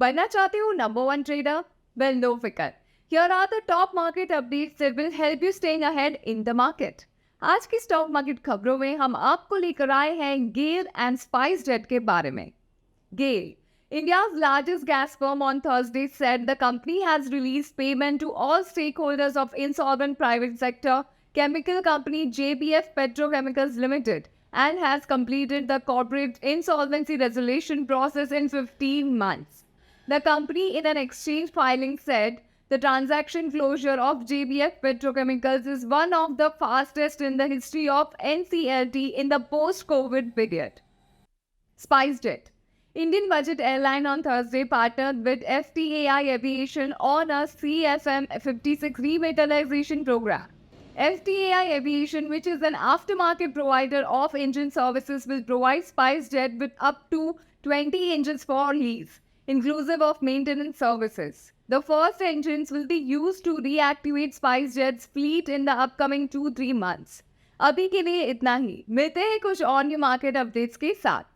बनना चाहते हो number one trader? Well no फिकर। Here are the top market updates that will help you staying ahead in the market. आज की stock market खबरों में हम आपको लेकर आए हैं गेल एंड स्पाइस जेट के बारे में। GAIL, India's largest gas firm, on Thursday said the company has released payment to all stakeholders of insolvent private sector chemical company JBF Petrochemicals Limited and has completed the corporate insolvency resolution process in 15 months. The company, in an exchange filing, said the transaction closure of JBF Petrochemicals is one of the fastest in the history of NCLT in the post-COVID period. SpiceJet, Indian budget airline, on Thursday partnered with FTAI Aviation on a CFM56 revitalization program. FTAI Aviation, which is an aftermarket provider of engine services, will provide SpiceJet with up to 20 engines for lease, inclusive of maintenance services. The first engines will be used to reactivate SpiceJet's fleet in the upcoming 2-3 months. अभी के लिए इतना ही। मिलते हैं कुछ और new market updates के साथ।